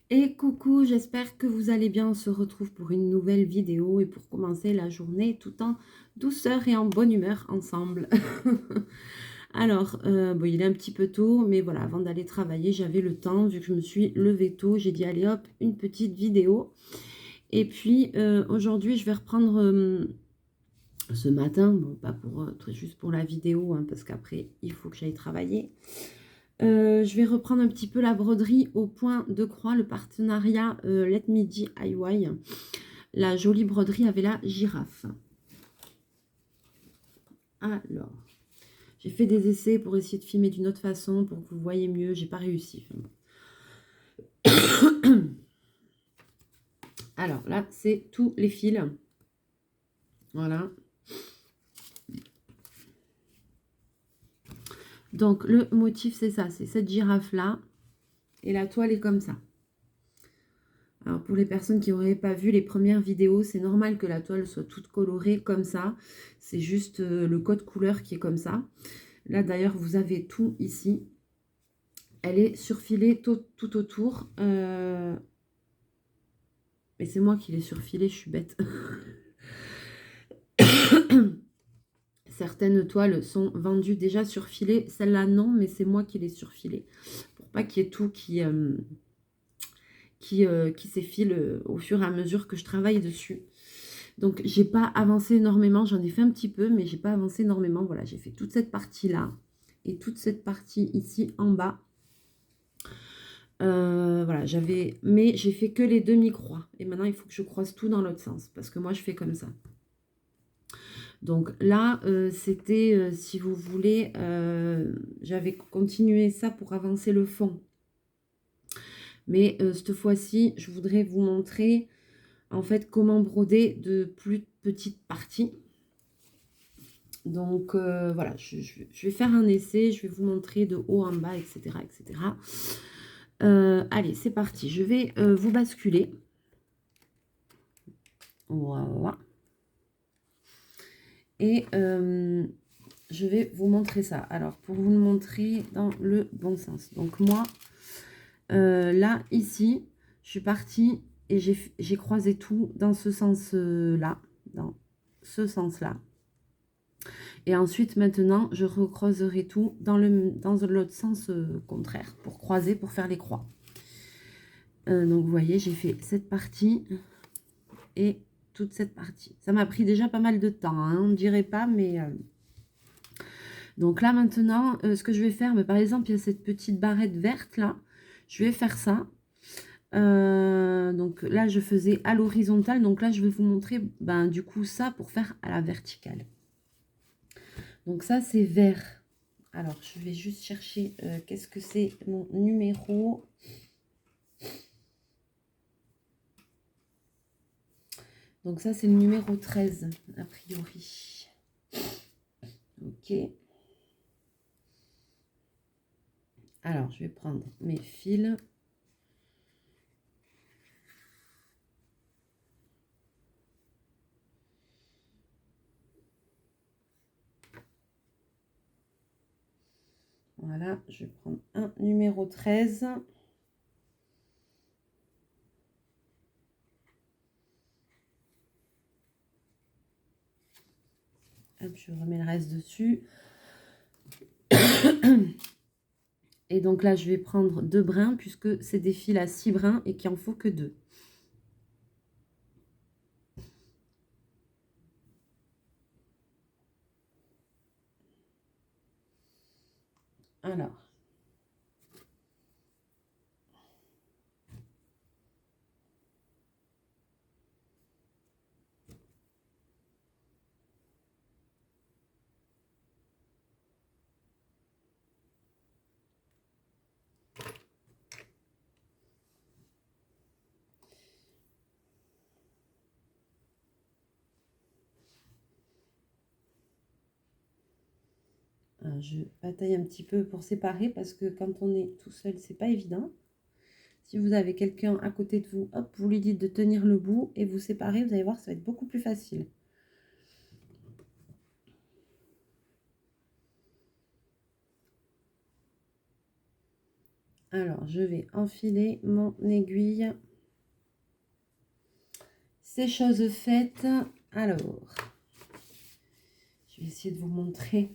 Et coucou, j'espère que vous allez bien. On se retrouve pour une nouvelle vidéo et pour commencer la journée tout en douceur et en bonne humeur ensemble. Alors, bon, il est un petit peu tôt, mais voilà, avant d'aller travailler, j'avais le temps, vu que je me suis levée tôt, j'ai dit allez hop, une petite vidéo. Et puis aujourd'hui, je vais reprendre ce matin, bon, pas pour, juste pour la vidéo, hein, parce qu'après, il faut que j'aille travailler. Je vais reprendre un petit peu la broderie au point de croix, le partenariat Let Me DIY, la jolie broderie avec la girafe. Alors, j'ai fait des essais pour essayer de filmer d'une autre façon, pour que vous voyez mieux, j'ai pas réussi. Alors là, c'est tous les fils. Voilà. Donc le motif, c'est ça, c'est cette girafe-là. Et la toile est comme ça. Alors pour les personnes qui n'auraient pas vu les premières vidéos, c'est normal que la toile soit toute colorée comme ça. C'est juste le code couleur qui est comme ça. Là d'ailleurs, vous avez tout ici. Elle est surfilée tout autour. Mais c'est moi qui l'ai surfilée, je suis bête. Certaines toiles sont vendues déjà surfilées. Celle-là, non, mais c'est moi qui l'ai surfilée. Pour pas qu'il y ait tout qui s'effile au fur et à mesure que je travaille dessus. Donc, j'ai pas avancé énormément. J'en ai fait un petit peu, mais j'ai pas avancé énormément. Voilà, j'ai fait toute cette partie-là et toute cette partie ici en bas. Voilà, mais j'ai fait que les demi-croix. Et maintenant, il faut que je croise tout dans l'autre sens. Parce que moi, je fais comme ça. Donc là, c'était, si vous voulez, j'avais continué ça pour avancer le fond. Mais cette fois-ci, je voudrais vous montrer, en fait, comment broder de plus petites parties. Donc voilà, je vais faire un essai, je vais vous montrer de haut en bas, etc. etc. Allez, c'est parti. Je vais vous basculer. Voilà. Et je vais vous montrer ça. Alors, pour vous le montrer dans le bon sens. Donc moi, là, ici, je suis partie et j'ai croisé tout dans ce sens-là. Dans ce sens-là. Et ensuite, maintenant, je recroiserai tout dans l'autre sens contraire pour croiser, pour faire les croix. Donc, vous voyez, j'ai fait cette partie et toute cette partie. Ça m'a pris déjà pas mal de temps, hein, on ne dirait pas, mais... Donc là, maintenant, ce que je vais faire, mais par exemple, il y a cette petite barrette verte, là. Je vais faire ça. Donc là, je faisais à l'horizontale. Donc là, je vais vous montrer, ben, du coup, ça pour faire à la verticale. Donc ça, c'est vert. Alors, je vais juste chercher qu'est-ce que c'est mon numéro. Donc ça, c'est le numéro 13, a priori. Ok. Alors, je vais prendre mes fils. Voilà, je vais prendre un numéro 13. Hop, je remets le reste dessus. Et donc là, je vais prendre 2 brins, puisque c'est des fils à 6 brins et qu'il n'en faut que 2. Alors, je bataille un petit peu pour séparer parce que quand on est tout seul, c'est pas évident. Si vous avez quelqu'un à côté de vous, hop, vous lui dites de tenir le bout et vous séparez, vous allez voir, ça va être beaucoup plus facile. Alors, je vais enfiler mon aiguille. C'est chose faite. Alors, je vais essayer de vous montrer.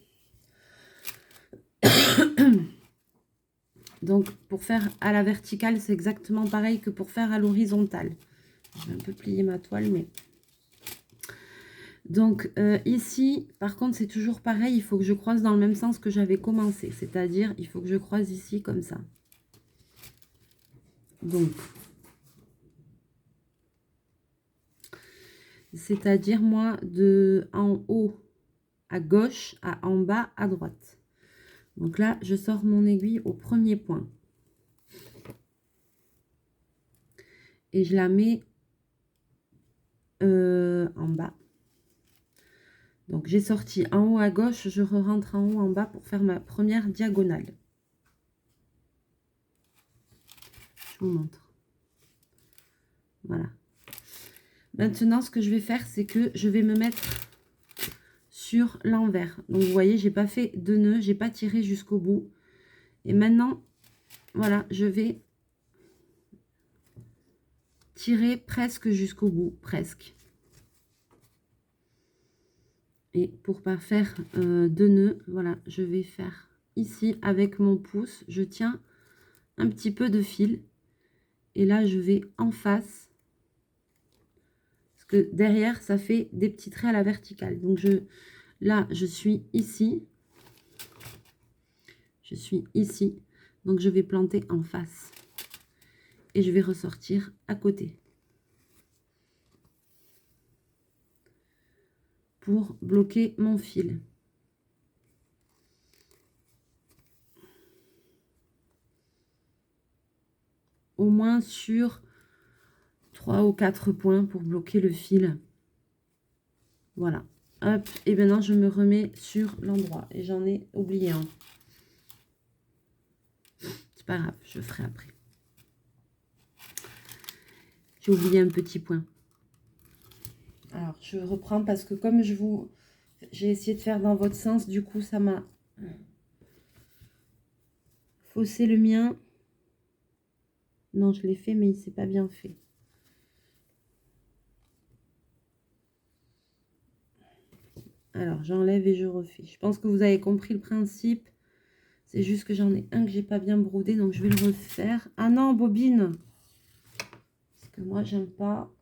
Donc, pour faire à la verticale, c'est exactement pareil que pour faire à l'horizontale. Je vais un peu plier ma toile, mais... Donc, ici, par contre, c'est toujours pareil. Il faut que je croise dans le même sens que j'avais commencé. C'est-à-dire, il faut que je croise ici, comme ça. Donc, c'est-à-dire, moi, de en haut à gauche à en bas à droite. Donc là, je sors mon aiguille au premier point. Et je la mets en bas. Donc j'ai sorti en haut à gauche, je rentre en haut en bas pour faire ma première diagonale. Je vous montre. Voilà. Maintenant, ce que je vais faire, c'est que je vais me mettre sur l'envers. Donc vous voyez, j'ai pas fait de nœud, j'ai pas tiré jusqu'au bout. Et maintenant, voilà, je vais tirer presque jusqu'au bout, presque. Et pour pas faire de nœud, voilà, je vais faire ici avec mon pouce, je tiens un petit peu de fil. Et là, je vais en face. Parce que derrière, ça fait des petits traits à la verticale. Donc là, je suis ici. Je suis ici. Donc je vais planter en face. Et je vais ressortir à côté. Pour bloquer mon fil. Au moins sur 3 ou 4 points pour bloquer le fil. Voilà. Hop. Et maintenant, je me remets sur l'endroit. Et j'en ai oublié un. C'est pas grave, je ferai après. J'ai oublié un petit point. Alors, je reprends parce que comme j'ai essayé de faire dans votre sens, du coup, ça m'a faussé le mien. Non, je l'ai fait, mais il s'est pas bien fait. Alors, j'enlève et je refais. Je pense que vous avez compris le principe. C'est juste que j'en ai un que j'ai pas bien brodé, donc je vais le refaire. Ah non, bobine! Parce que moi, j'aime pas.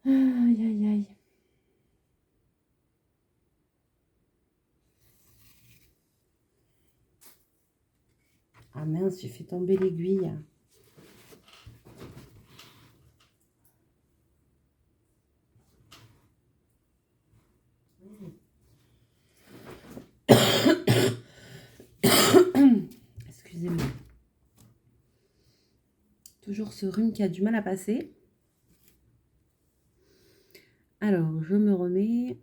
Aïe, aïe, aïe. Ah mince, j'ai fait tomber l'aiguille. Excusez-moi. Toujours ce rhume qui a du mal à passer. Alors, je me remets.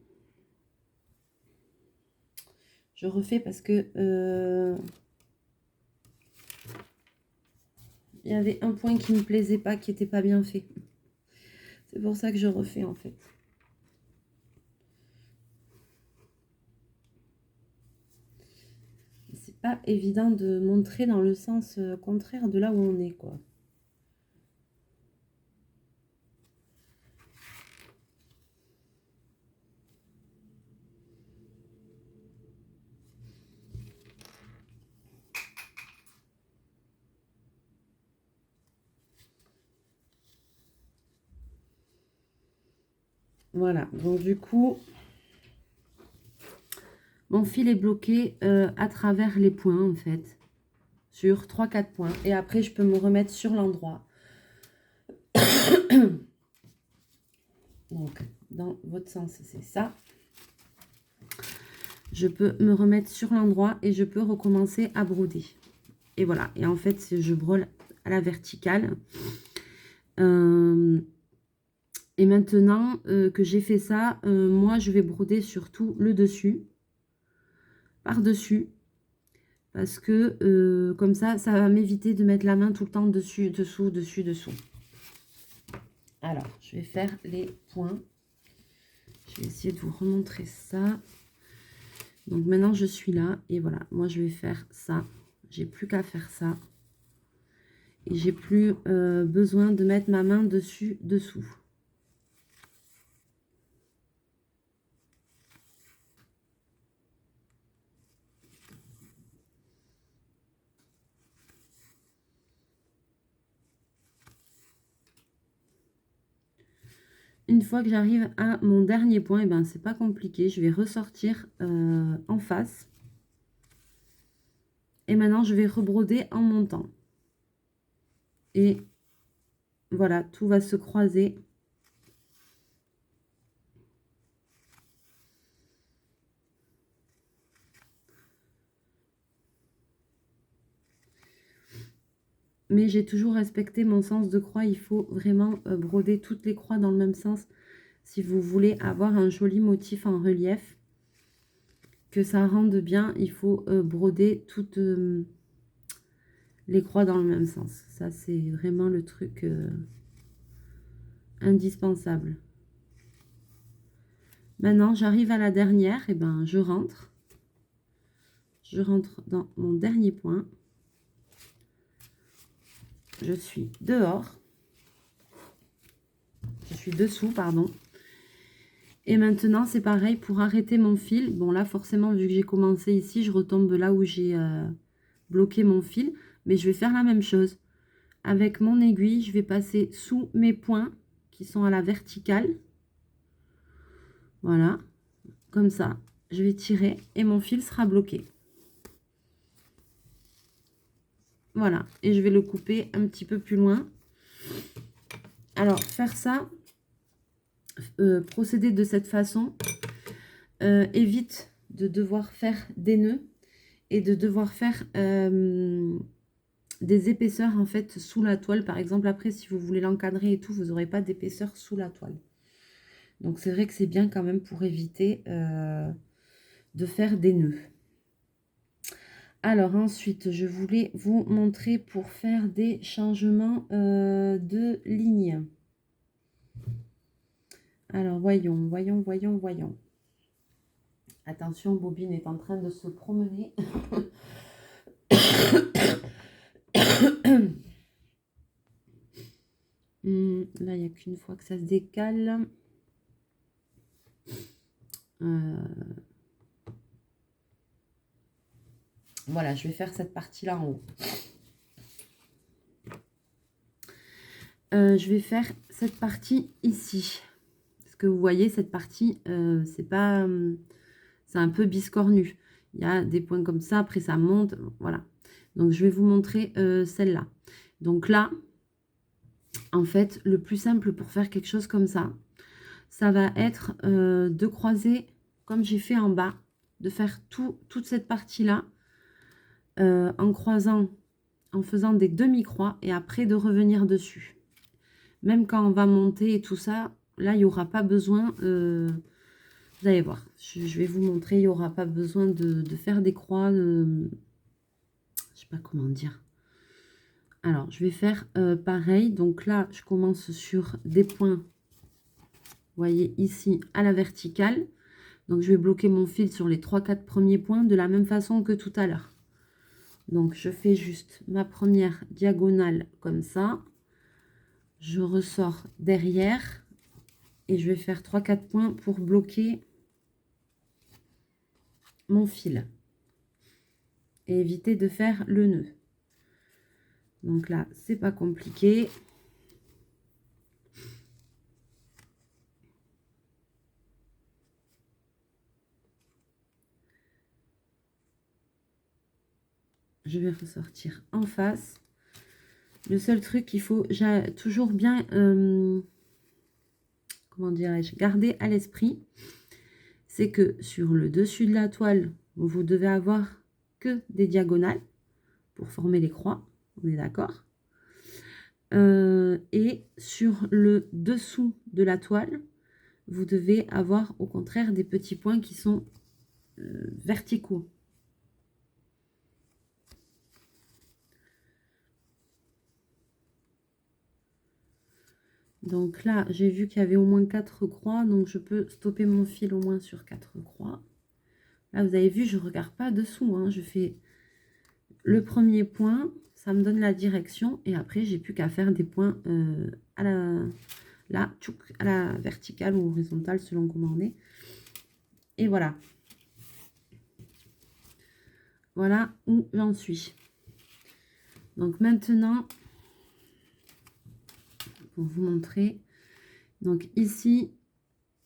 Je refais parce que il y avait un point qui ne me plaisait pas, qui n'était pas bien fait. C'est pour ça que je refais en fait. C'est pas évident de montrer dans le sens contraire de là où on est, quoi. Voilà, donc du coup, mon fil est bloqué à travers les points, en fait, sur 3-4 points. Et après, je peux me remettre sur l'endroit. Donc, dans votre sens, c'est ça. Je peux me remettre sur l'endroit et je peux recommencer à broder. Et voilà, et en fait, je brode à la verticale. Et maintenant que j'ai fait ça, moi, je vais broder surtout le dessus, par-dessus, Parce que comme ça va m'éviter de mettre la main tout le temps dessus, dessous, dessus, dessous. Alors, je vais faire les points. Je vais essayer de vous remontrer ça. Donc maintenant, je suis là. Et voilà, moi, je vais faire ça. J'ai plus qu'à faire ça. Et j'ai plus besoin de mettre ma main dessus, dessous. Une fois que j'arrive à mon dernier point, et ben c'est pas compliqué. Je vais ressortir en face. Et maintenant, je vais rebroder en montant. Et voilà, tout va se croiser. Mais j'ai toujours respecté mon sens de croix. Il faut vraiment broder toutes les croix dans le même sens. Si vous voulez avoir un joli motif en relief, que ça rende bien, il faut broder toutes les croix dans le même sens. Ça, c'est vraiment le truc indispensable. Maintenant, j'arrive à la dernière. Et ben, je rentre. Je rentre dans mon dernier point. Je suis dehors. Je suis dessous, pardon. Et maintenant, c'est pareil pour arrêter mon fil. Bon, là, forcément, vu que j'ai commencé ici, je retombe là où j'ai bloqué mon fil. Mais je vais faire la même chose. Avec mon aiguille, je vais passer sous mes points qui sont à la verticale. Voilà, comme ça. Je vais tirer et mon fil sera bloqué. Voilà, et je vais le couper un petit peu plus loin. Alors, faire ça, procéder de cette façon, évite de devoir faire des nœuds et de devoir faire des épaisseurs en fait sous la toile. Par exemple, après, si vous voulez l'encadrer et tout, vous n'aurez pas d'épaisseur sous la toile. Donc, c'est vrai que c'est bien quand même pour éviter de faire des nœuds. Alors ensuite, je voulais vous montrer pour faire des changements de ligne. Alors voyons. Attention, Bobine est en train de se promener. Là, il n'y a qu'une fois que ça se décale. Voilà, je vais faire cette partie-là en haut. Je vais faire cette partie ici. Parce que vous voyez, cette partie, c'est pas... c'est un peu biscornu. Il y a des points comme ça, après ça monte, voilà. Donc, je vais vous montrer celle-là. Donc là, en fait, le plus simple pour faire quelque chose comme ça, ça va être de croiser, comme j'ai fait en bas, de faire toute cette partie-là en croisant, en faisant des demi-croix et après de revenir dessus. Même quand on va monter et tout ça, là, il n'y aura pas besoin... vous allez voir, je vais vous montrer, il n'y aura pas besoin de faire des croix, je sais pas comment dire. Alors, je vais faire pareil. Donc là, je commence sur des points, vous voyez ici, à la verticale. Donc, je vais bloquer mon fil sur les 3-4 premiers points de la même façon que tout à l'heure. Donc, je fais juste ma première diagonale comme ça. Je ressors derrière et je vais faire 3-4 points pour bloquer mon fil et éviter de faire le nœud. Donc là, c'est pas compliqué. Je vais ressortir en face. Le seul truc qu'il faut toujours bien, comment dirais-je, garder à l'esprit, c'est que sur le dessus de la toile, vous devez avoir que des diagonales pour former les croix, on est d'accord. Et sur le dessous de la toile, vous devez avoir au contraire des petits points qui sont verticaux. Donc là, j'ai vu qu'il y avait au moins 4 croix, donc je peux stopper mon fil au moins sur 4 croix. Là, vous avez vu, je ne regarde pas dessous, hein. Je fais le premier point, ça me donne la direction, et après, j'ai plus qu'à faire des points à la verticale ou horizontale, selon comment on est. Et voilà. Voilà où j'en suis. Donc maintenant, pour vous montrer, donc ici,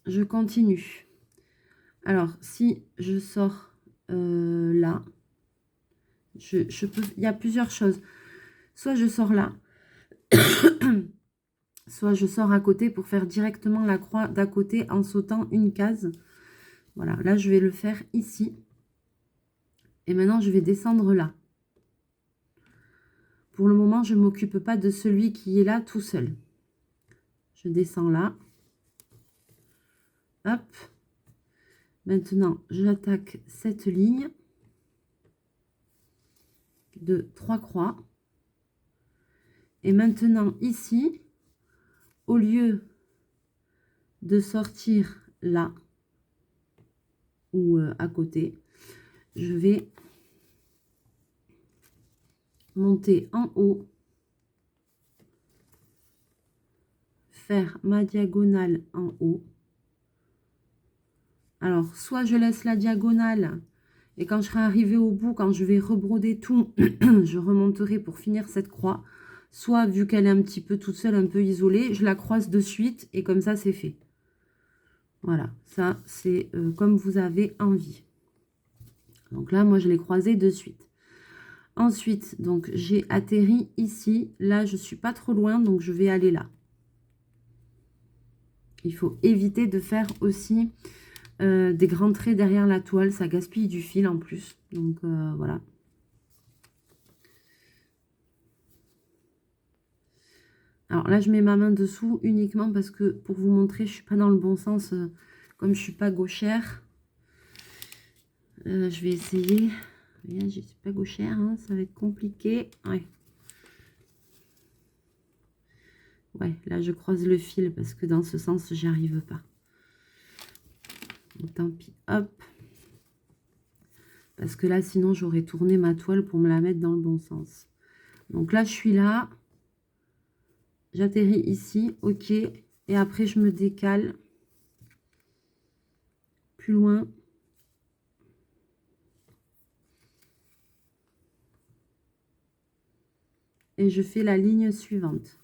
je continue. Alors, si je sors là, je peux, il y a plusieurs choses. Soit je sors là, soit je sors à côté pour faire directement la croix d'à côté en sautant une case. Voilà, là, je vais le faire ici. Et maintenant, je vais descendre là. Pour le moment, je ne m'occupe pas de celui qui est là tout seul. Je descends là. Hop. Maintenant, j'attaque cette ligne de 3 croix. Et maintenant, ici, au lieu de sortir là ou à côté, je vais monter en haut, faire ma diagonale en haut. Alors, soit je laisse la diagonale et quand je serai arrivée au bout, quand je vais rebroder tout, je remonterai pour finir cette croix. Soit, vu qu'elle est un petit peu toute seule, un peu isolée, je la croise de suite et comme ça, c'est fait. Voilà, ça, c'est comme vous avez envie. Donc là, moi, je l'ai croisée de suite. Ensuite, donc, j'ai atterri ici. Là, je ne suis pas trop loin, donc je vais aller là. Il faut éviter de faire aussi des grands traits derrière la toile. Ça gaspille du fil en plus. Donc, voilà. Alors là, je mets ma main dessous uniquement parce que, pour vous montrer, je ne suis pas dans le bon sens. Comme je ne suis pas gauchère, je vais essayer. Je ne suis pas gauchère, hein, ça va être compliqué. Ouais. Ouais, là, je croise le fil parce que dans ce sens, j'y arrive pas. Donc, tant pis, hop. Parce que là, sinon, j'aurais tourné ma toile pour me la mettre dans le bon sens. Donc là, je suis là. J'atterris ici, ok. Et après, je me décale plus loin. Et je fais la ligne suivante.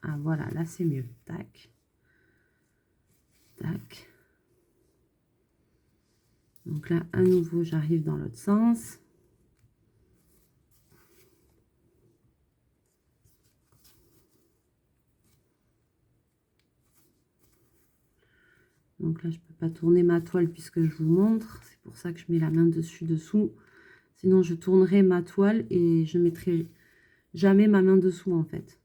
Ah, voilà, là, c'est mieux. Tac. Tac. Donc là, à nouveau, j'arrive dans l'autre sens. Donc là, je ne peux pas tourner ma toile puisque je vous montre. C'est pour ça que je mets la main dessus-dessous. Sinon, je tournerai ma toile et je ne mettrai jamais ma main dessous, en fait.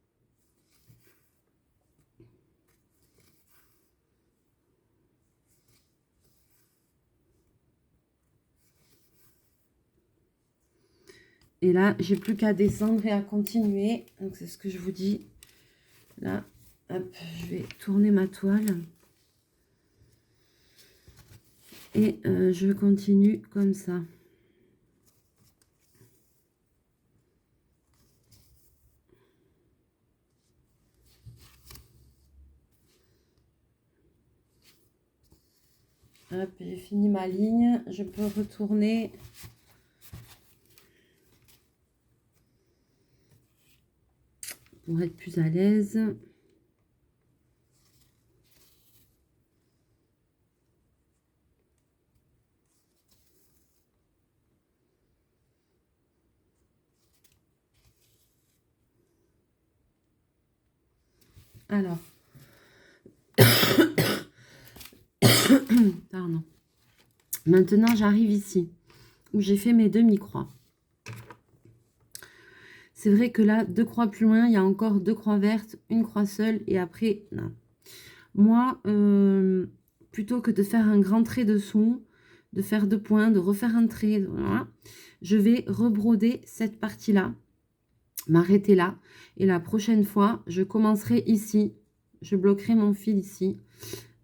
Et là, j'ai plus qu'à descendre et à continuer. Donc, c'est ce que je vous dis. Là, hop, je vais tourner ma toile. Et je continue comme ça. Hop, j'ai fini ma ligne. Je peux retourner. Pour être plus à l'aise. Alors. Pardon. Maintenant, j'arrive ici, où j'ai fait mes demi-croix. C'est vrai que là, 2 croix plus loin, il y a encore 2 croix vertes, une croix seule, et après, non. Moi, plutôt que de faire un grand trait dessous, de faire 2 points, de refaire un trait, voilà, je vais rebroder cette partie-là m'arrêter là. Et la prochaine fois, je commencerai ici. Je bloquerai mon fil ici.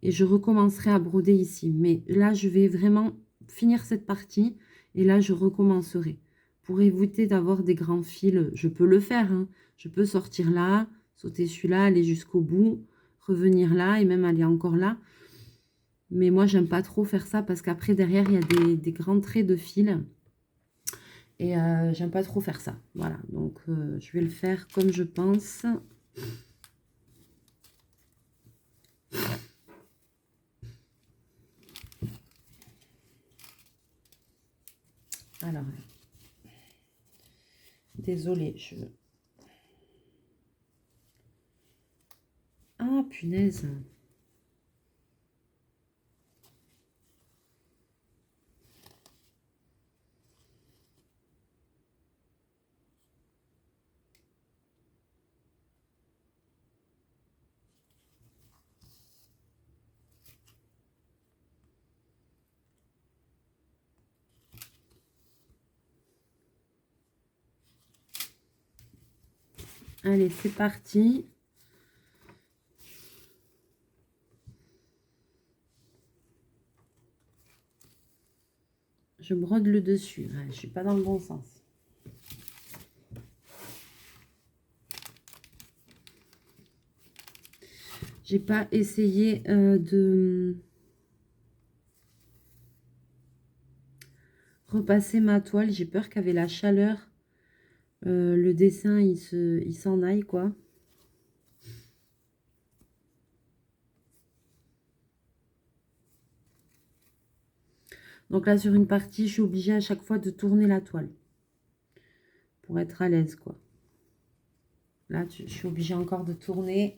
Et je recommencerai à broder ici. Mais là, je vais vraiment finir cette partie. Et là, je recommencerai. Pour éviter d'avoir des grands fils, je peux le faire. Hein. Je peux sortir là, sauter celui-là, aller jusqu'au bout, revenir là et même aller encore là. Mais moi, j'aime pas trop faire ça parce qu'après, derrière, il y a des grands traits de fil. Et j'aime pas trop faire ça. Voilà, donc je vais le faire comme je pense. Alors, désolée, je... Ah, punaise. Allez, c'est parti. Je brode le dessus. Ouais, je suis pas dans le bon sens. J'ai pas essayé de repasser ma toile. J'ai peur qu'avec la chaleur, le dessin il s'en aille quoi. Donc là sur une partie, je suis obligée à chaque fois de tourner la toile pour être à l'aise quoi. Là, je suis obligée encore de tourner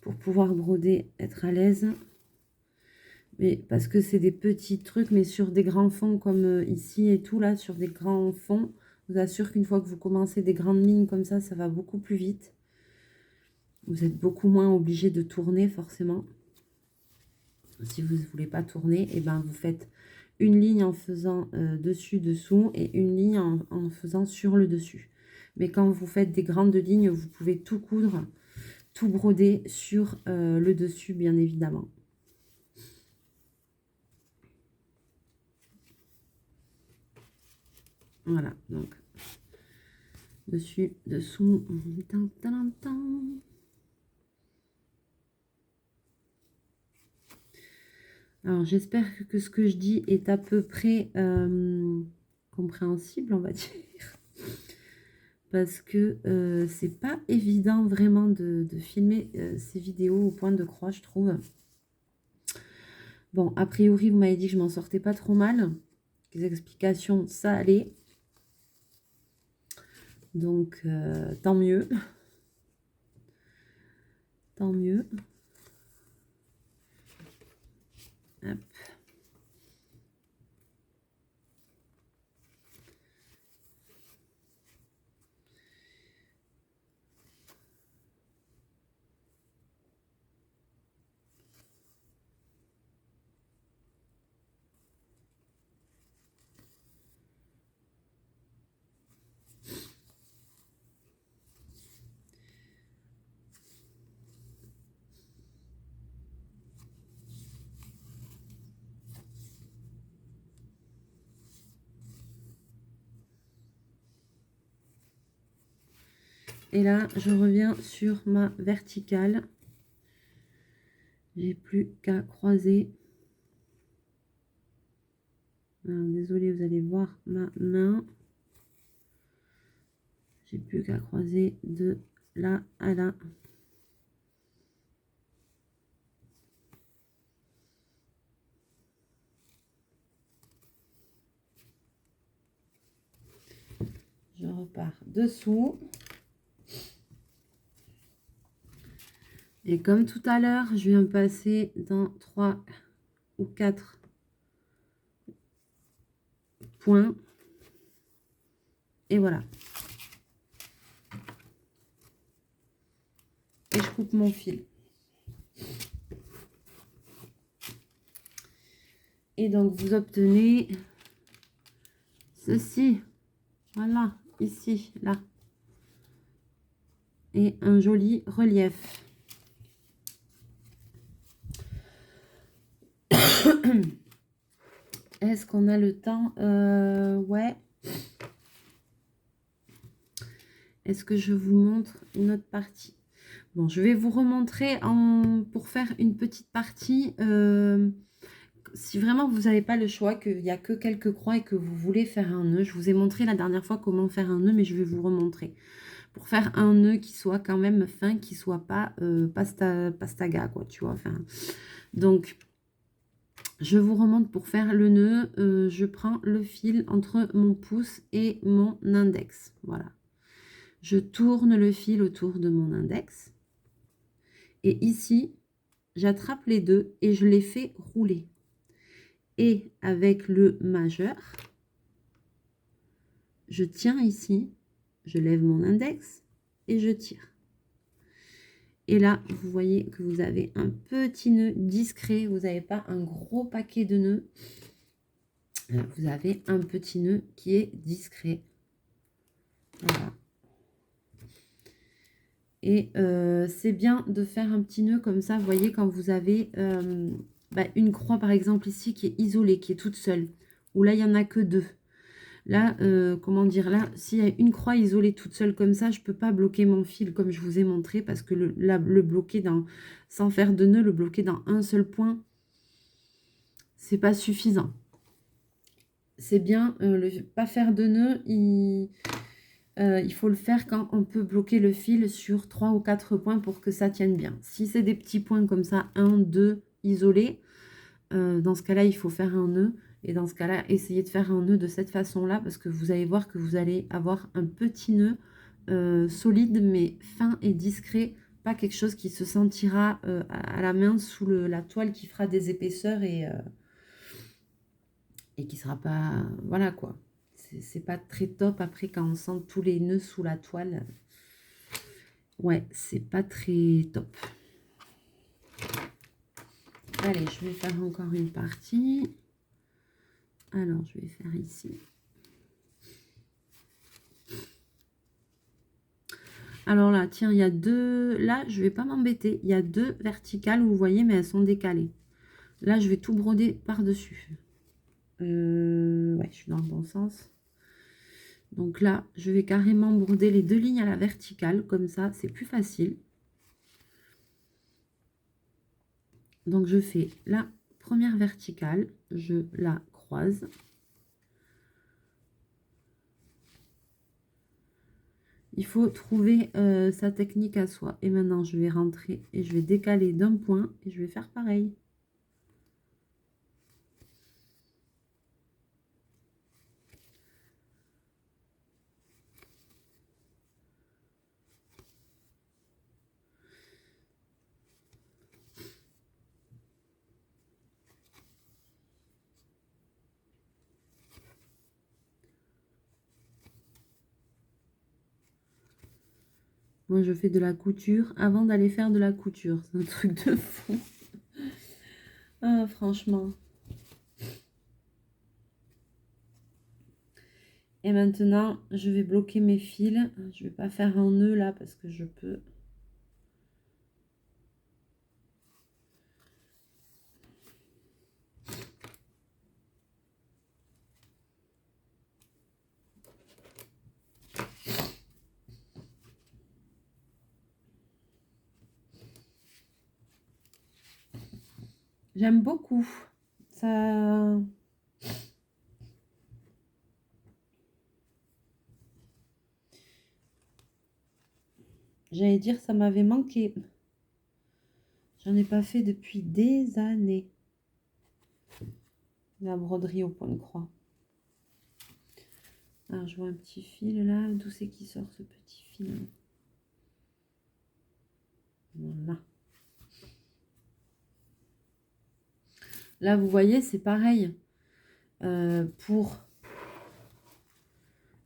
pour pouvoir broder, être à l'aise. Mais parce que c'est des petits trucs, mais sur des grands fonds comme ici et tout, là, sur des grands fonds, je vous assure qu'une fois que vous commencez des grandes lignes comme ça va beaucoup plus vite. Vous êtes beaucoup moins obligé de tourner forcément. Si vous ne voulez pas tourner, et ben vous faites une ligne en faisant dessus-dessous et une ligne en faisant sur le dessus. Mais quand vous faites des grandes lignes, vous pouvez tout coudre, tout broder sur le dessus, bien évidemment. Voilà, donc dessus, dessous. Alors, j'espère que ce que je dis est à peu près compréhensible, on va dire. Parce que c'est pas évident vraiment de filmer ces vidéos au point de croix, je trouve. Bon, a priori, vous m'avez dit que je m'en sortais pas trop mal. Les explications, ça allait. Donc, tant mieux. Tant mieux. Hop. Et là, je reviens sur ma verticale. J'ai plus qu'à croiser. Alors, désolée, vous allez voir ma main. J'ai plus qu'à croiser de là à là. Je repars dessous. Et comme tout à l'heure, je viens passer dans 3 ou 4 points. Et voilà. Et je coupe mon fil. Et donc, vous obtenez ceci. Voilà, ici, là. et un joli relief. Est-ce qu'on a le temps? Ouais. Est-ce que je vous montre une autre partie? Bon, je vais vous remontrer pour faire une petite partie. Si vraiment vous n'avez pas le choix, qu'il n'y a que quelques croix et que vous voulez faire un nœud, je vous ai montré la dernière fois comment faire un nœud, mais je vais vous remontrer. Pour faire un nœud qui soit quand même fin, qui soit pas pastaga, quoi, tu vois. Enfin, donc, je vous remonte pour faire le nœud. Je prends le fil entre mon pouce et mon index. Voilà. Je tourne le fil autour de mon index. Et ici, j'attrape les deux et je les fais rouler. Et avec le majeur, je tiens ici, je lève mon index et je tire. Et là, vous voyez que vous avez un petit nœud discret. Vous n'avez pas un gros paquet de nœuds. Vous avez un petit nœud qui est discret. Voilà. Et c'est bien de faire un petit nœud comme ça. Vous voyez, quand vous avez une croix, par exemple, ici, qui est isolée, qui est toute seule. Ou là, il n'y en a que deux. Là, comment dire, là, s'il y a une croix isolée toute seule comme ça, je ne peux pas bloquer mon fil comme je vous ai montré, parce que le bloquer sans faire de nœud, le bloquer dans un seul point, c'est pas suffisant. C'est bien, pas faire de nœud, il faut le faire quand on peut bloquer le fil sur 3 ou 4 points pour que ça tienne bien. Si c'est des petits points comme ça, 1, 2, isolés, dans ce cas-là, il faut faire un nœud. Et dans ce cas-là, essayez de faire un nœud de cette façon-là, parce que vous allez voir que vous allez avoir un petit nœud solide, mais fin et discret. Pas quelque chose qui se sentira à la main sous la toile, qui fera des épaisseurs et qui sera pas... Voilà quoi. C'est pas très top après quand on sent tous les nœuds sous la toile. Ouais, c'est pas très top. Allez, je vais faire encore une partie. Alors, je vais faire ici. Alors là, tiens, il y a deux... Là, je vais pas m'embêter. Il y a deux verticales, vous voyez, mais elles sont décalées. Là, je vais tout broder par-dessus. Ouais, je suis dans le bon sens. Donc là, je vais carrément broder les deux lignes à la verticale. Comme ça, c'est plus facile. Donc, je fais la première verticale. Je la croise. Il faut trouver sa technique à soi. Et maintenant, je vais rentrer et je vais décaler d'un point. Et je vais faire pareil. Moi, je fais de la couture avant d'aller faire de la couture. C'est un truc de fou. Ah, franchement. Et maintenant, je vais bloquer mes fils. Je ne vais pas faire un nœud là parce que je peux. J'aime beaucoup. Ça... J'allais dire, ça m'avait manqué. J'en ai pas fait depuis des années. La broderie au point de croix. Alors, je vois un petit fil là. D'où c'est qui sort ce petit fil? Voilà. Là, vous voyez, c'est pareil. Pour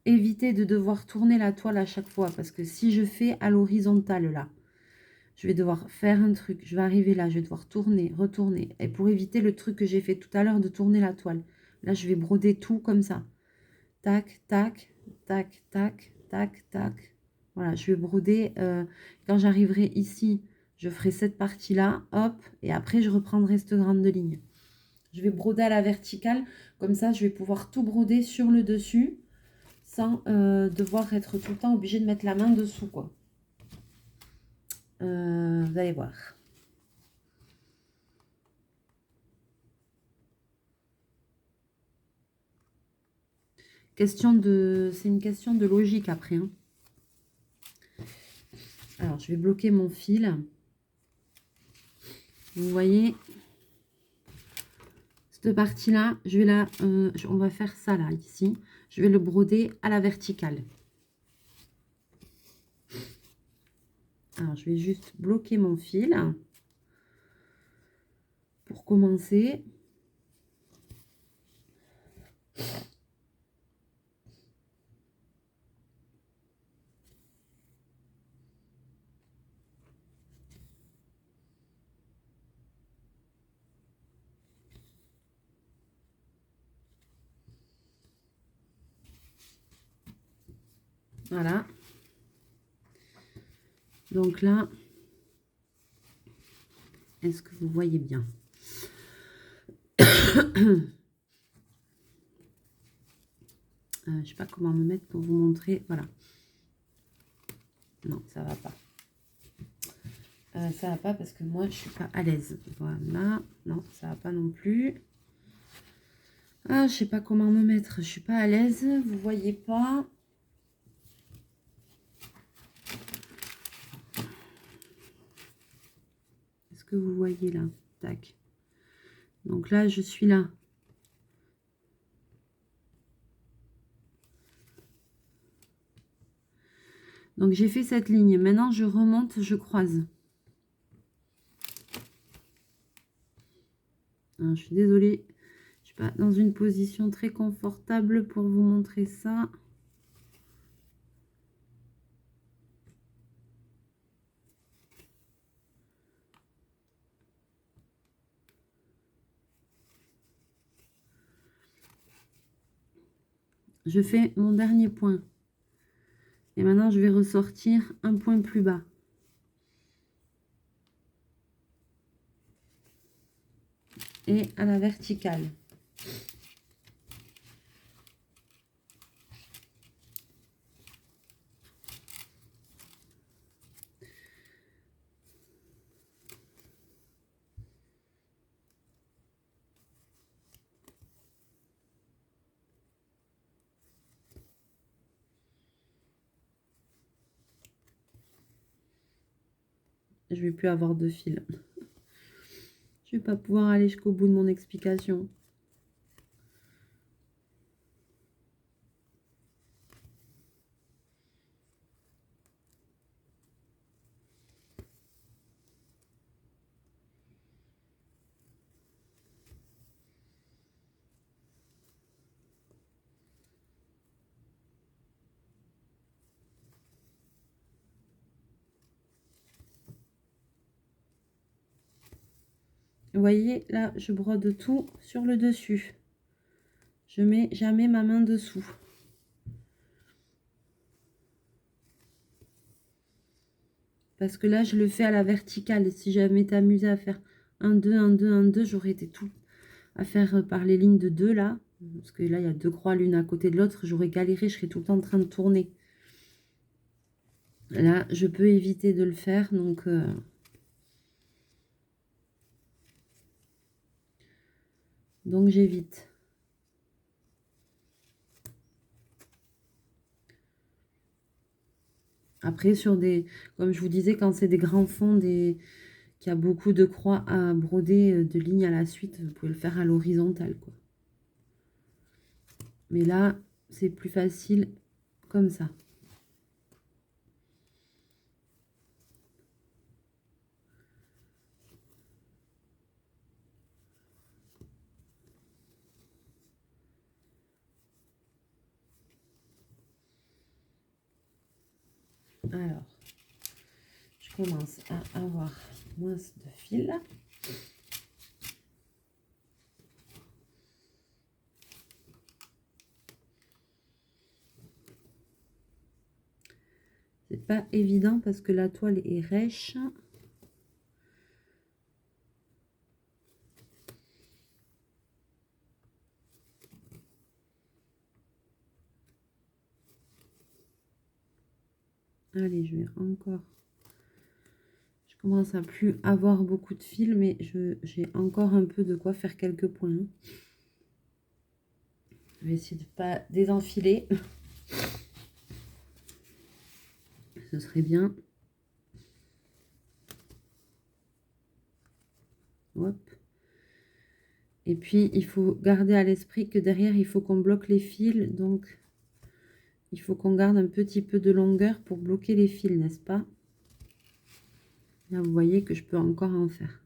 éviter de devoir tourner la toile à chaque fois. Parce que si je fais à l'horizontale là, je vais devoir faire un truc. Je vais arriver là, je vais devoir tourner, retourner. Et pour éviter le truc que j'ai fait tout à l'heure de tourner la toile. Là, je vais broder tout comme ça. Tac, tac, tac, tac, tac, tac. Voilà, je vais broder. Quand j'arriverai ici, je ferai cette partie-là, hop, et après, je reprendrai cette grande ligne. Je vais broder à la verticale, comme ça, je vais pouvoir tout broder sur le dessus, sans devoir être tout le temps obligé de mettre la main dessous, quoi. Vous allez voir. C'est une question de logique après, hein. Alors, je vais bloquer mon fil. Vous voyez, cette partie-là, on va faire ça là, ici. Je vais le broder à la verticale. Alors, je vais juste bloquer mon fil pour commencer. Voilà. Donc là, est-ce que vous voyez bien? Je ne sais pas comment me mettre pour vous montrer. Voilà. Non, ça va pas. Ça va pas parce que moi, je suis pas à l'aise. Voilà. Non, ça va pas non plus. Ah, je sais pas comment me mettre. Je suis pas à l'aise. Vous voyez pas. Est-ce que vous voyez là? Tac. Donc là, je suis là. Donc j'ai fait cette ligne. Maintenant, je remonte, je croise. Alors, je suis désolée. Je suis pas dans une position très confortable pour vous montrer ça. Je fais mon dernier point. Et maintenant, je vais ressortir un point plus bas. Et à la verticale. Je vais plus avoir de fil. Je vais pas pouvoir aller jusqu'au bout de mon explication. Vous voyez, là, je brode tout sur le dessus. Je mets jamais ma main dessous. Parce que là, je le fais à la verticale. Et si j'avais été amusée à faire 1, 2, 1, 2, 1, 2, j'aurais été tout à faire par les lignes de 2 là. Parce que là, il y a 2 croix l'une à côté de l'autre. J'aurais galéré, je serais tout le temps en train de tourner. Là, je peux éviter de le faire. Donc j'évite. Après, comme je vous disais, quand c'est des grands fonds, qu'il y a beaucoup de croix à broder de lignes à la suite, vous pouvez le faire à l'horizontale, quoi. Mais là, c'est plus facile comme ça. Alors, je commence à avoir moins de fil. C'est pas évident parce que la toile est rêche. Allez, je vais encore... Je commence à plus avoir beaucoup de fils, mais j'ai encore un peu de quoi faire quelques points. Je vais essayer de ne pas désenfiler. Ce serait bien. Hop. Et puis, il faut garder à l'esprit que derrière, il faut qu'on bloque les fils. Donc, il faut qu'on garde un petit peu de longueur pour bloquer les fils, n'est-ce pas? Là, vous voyez que je peux encore en faire.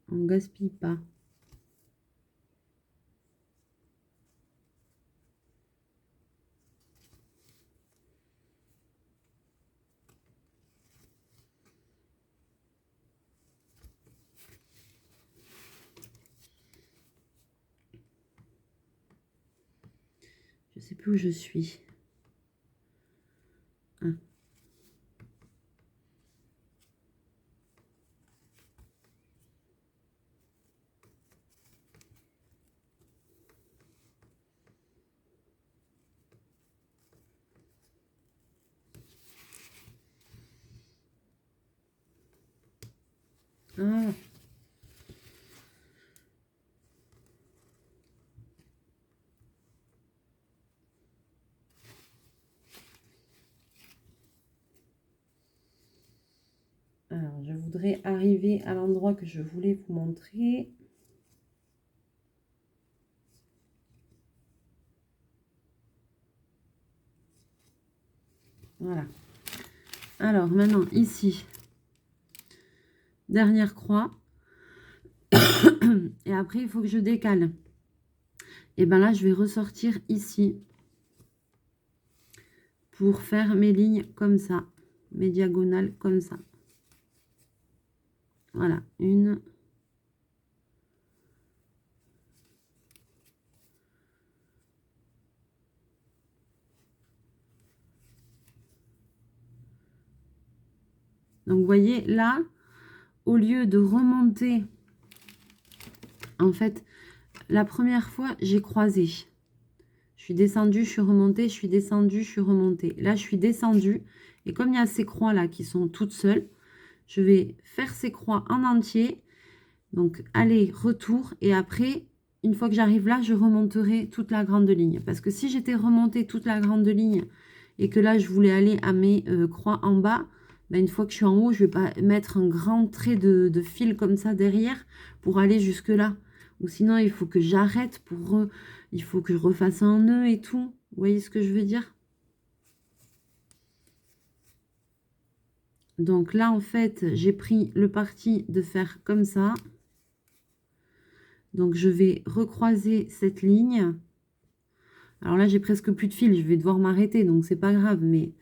On ne gaspille pas. Je sais plus où je suis. Ah. Ah. Alors, je voudrais arriver à l'endroit que je voulais vous montrer. Voilà. Alors, maintenant, ici, dernière croix. Et après, il faut que je décale. Et bien là, je vais ressortir ici pour faire mes lignes comme ça, mes diagonales comme ça. Voilà, une. Donc, vous voyez, là, au lieu de remonter, en fait, la première fois, j'ai croisé. Je suis descendue, je suis remontée, je suis descendue, je suis remontée. Là, je suis descendue. Et comme il y a ces croix-là qui sont toutes seules, je vais faire ces croix en entier. Donc, aller, retour. Et après, une fois que j'arrive là, je remonterai toute la grande ligne. Parce que si j'étais remontée toute la grande ligne et que là, je voulais aller à mes croix en bas, ben, une fois que je suis en haut, je ne vais pas mettre un grand trait de fil comme ça derrière pour aller jusque là. Ou sinon, il faut que j'arrête pour... il faut que je refasse un nœud et tout. Vous voyez ce que je veux dire? Donc là, en fait, j'ai pris le parti de faire comme ça. Donc, je vais recroiser cette ligne. Alors là, j'ai presque plus de fil. Je vais devoir m'arrêter, donc c'est pas grave. Mais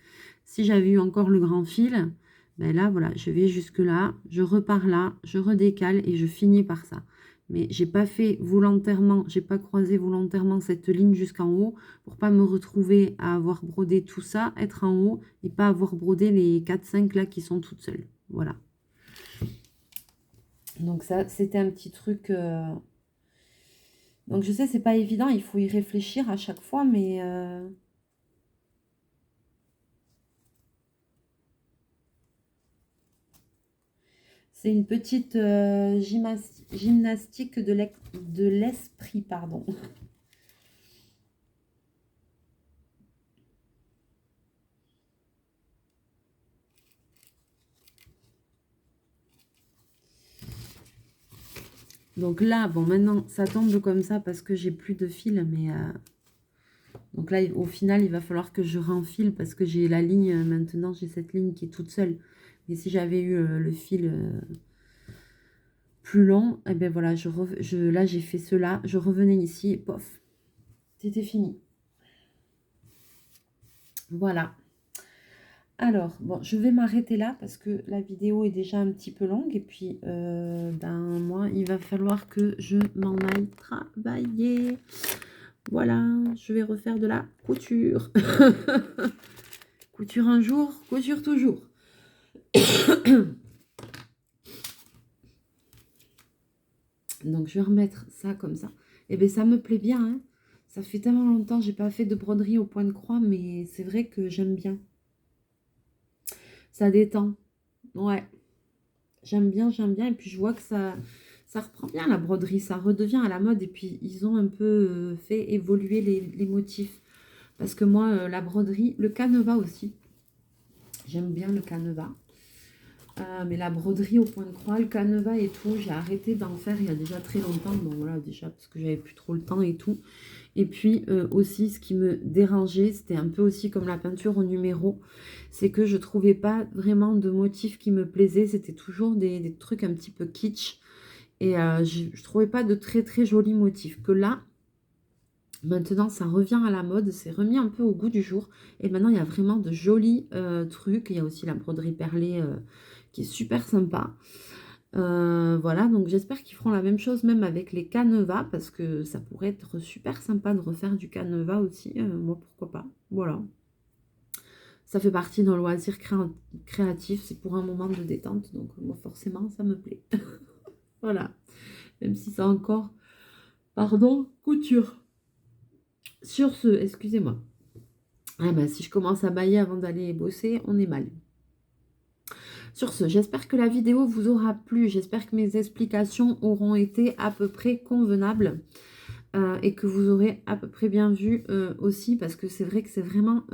si j'avais eu encore le grand fil, ben là, voilà, je vais jusque là. Je repars là, je redécale et je finis par ça. Mais j'ai pas fait volontairement, j'ai pas croisé volontairement cette ligne jusqu'en haut pour pas me retrouver à avoir brodé tout ça, être en haut et pas avoir brodé les 4-5 là qui sont toutes seules. Voilà. Donc ça, c'était un petit truc... Donc je sais, c'est pas évident, il faut y réfléchir à chaque fois, mais... C'est une petite gymnastique de l'esprit, pardon. Donc là, bon, maintenant, ça tombe comme ça parce que j'ai plus de fil, mais... Donc là, au final, il va falloir que je renfile parce que j'ai la ligne, maintenant, j'ai cette ligne qui est toute seule. Mais si j'avais eu le fil plus long, et ben voilà, là, j'ai fait cela, je revenais ici et pof, c'était fini. Voilà. Alors, bon, je vais m'arrêter là parce que la vidéo est déjà un petit peu longue. Et puis, ben, moi, il va falloir que je m'en aille travailler. Voilà. je vais refaire de la couture. Couture un jour, couture toujours. Donc, je vais remettre ça comme ça. Et bien, ça me plaît bien. Hein. Ça fait tellement longtemps que j'ai pas fait de broderie au point de croix, mais c'est vrai que j'aime bien. Ça détend. Ouais. J'aime bien, j'aime bien. Et puis, je vois que ça reprend bien la broderie. Ça redevient à la mode. Et puis, ils ont un peu fait évoluer les motifs. Parce que moi, la broderie, le canevas aussi. J'aime bien le canevas. Mais la broderie au point de croix, le canevas et tout, j'ai arrêté d'en faire il y a déjà très longtemps. Bon voilà, déjà parce que j'avais plus trop le temps et tout. Et puis aussi, ce qui me dérangeait, c'était un peu aussi comme la peinture au numéro, c'est que je trouvais pas vraiment de motifs qui me plaisaient. C'était toujours des trucs un petit peu kitsch. Et je trouvais pas de très très jolis motifs. Que là, maintenant, ça revient à la mode, c'est remis un peu au goût du jour. Et maintenant, il y a vraiment de jolis trucs. Il y a aussi la broderie perlée qui est super sympa. Voilà, donc j'espère qu'ils feront la même chose même avec les canevas, parce que ça pourrait être super sympa de refaire du canevas aussi. Moi, pourquoi pas. Voilà. Ça fait partie d'un loisir créatif. C'est pour un moment de détente. Donc, moi, forcément, ça me plaît. Voilà. Même si c'est encore, pardon, couture. Sur ce, excusez-moi. Ah ben, si je commence à bailler avant d'aller bosser, on est mal. Sur ce, j'espère que la vidéo vous aura plu. J'espère que mes explications auront été à peu près convenables. Et que vous aurez à peu près bien vu aussi. Parce que c'est vrai que c'est vraiment...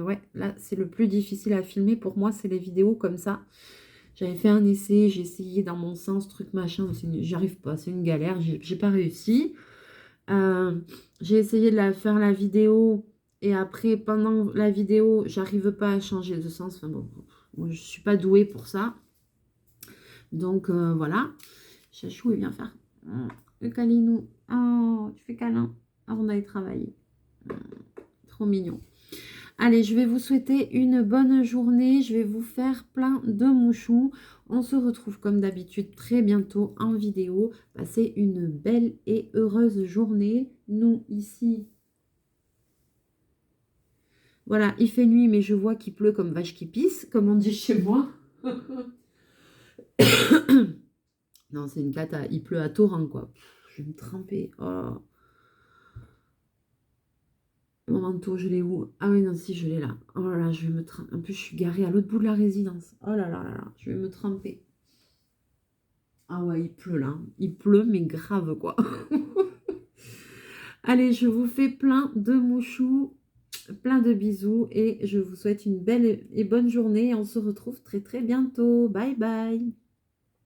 ouais, là, c'est le plus difficile à filmer. Pour moi, c'est les vidéos comme ça. J'avais fait un essai, j'ai essayé dans mon sens, truc machin. J'arrive pas, c'est une galère. J'ai pas réussi. J'ai essayé de faire la vidéo. Et après, pendant la vidéo, j'arrive pas à changer de sens. Enfin bon, moi, je suis pas douée pour ça. Donc, voilà. Chachou, il vient faire le câlinou. Oh, tu fais câlin avant d'aller travailler. Trop mignon. Allez, je vais vous souhaiter une bonne journée. Je vais vous faire plein de mouchous. On se retrouve comme d'habitude très bientôt en vidéo. Passez une belle et heureuse journée. Nous, ici... Voilà, il fait nuit, mais je vois qu'il pleut comme vache qui pisse, comme on dit chez moi. Non, c'est une cata. Il pleut à torrent, quoi. Je vais me tremper. Oh. Mon manteau, je l'ai où? Ah oui, non, si, je l'ai là. Oh là là, je vais me tremper. En plus, je suis garée à l'autre bout de la résidence. Oh là là là là, je vais me tremper. Ah ouais, il pleut là. Il pleut, mais grave, quoi. Allez, je vous fais plein de mouchous, plein de bisous et je vous souhaite une belle et bonne journée. On se retrouve très très bientôt. Bye bye.